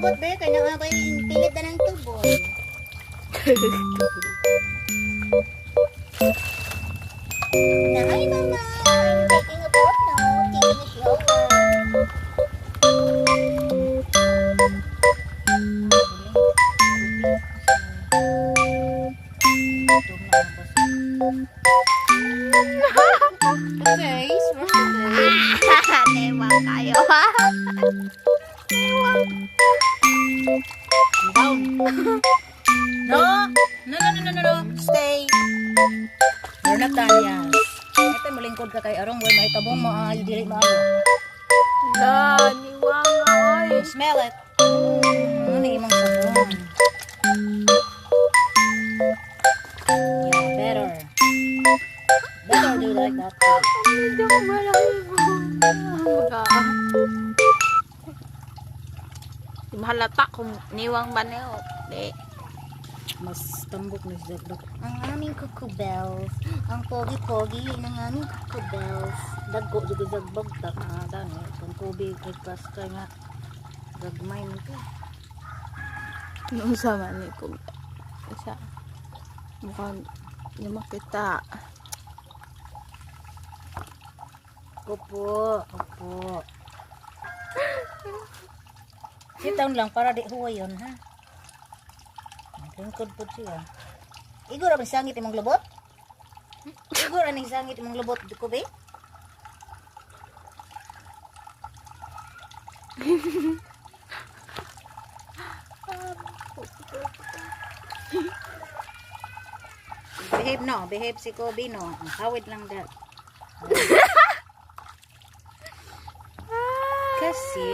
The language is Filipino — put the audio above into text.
magot be kay na kay pilit na ng tubo. Na hi mama, I'm taking a bath now, taking a shower. Face, where's the face? Newang kayo ha. Down. No. Stay. You're not done yan. Ito malingkod ka kay Arong. Wala mahitabong mo. Dili mo ano. La, niwang oy. Smell it. Ano imong sabon? Yeah, better. Better do like that. Medyo malaki mo. Mahalata kung niwang ba niyo. Di. Mas tambok na siya. Ang aming kukubels. Ang pogi-pogi ng aming kukubels. Dagko juga jagbag tak na dani. Kung kubi request ka nga. Gagmay mo ka. Nung sama ni ko. Isa. Mukhang hindi makita. Opo. Sit down lang para di huway yun, ha? Tungkod po siya. Igor ang sangit imong lubot? Igor ang sangit imong lubot, ko be? Behave si Kobe no. Hawid lang dat. Kasi,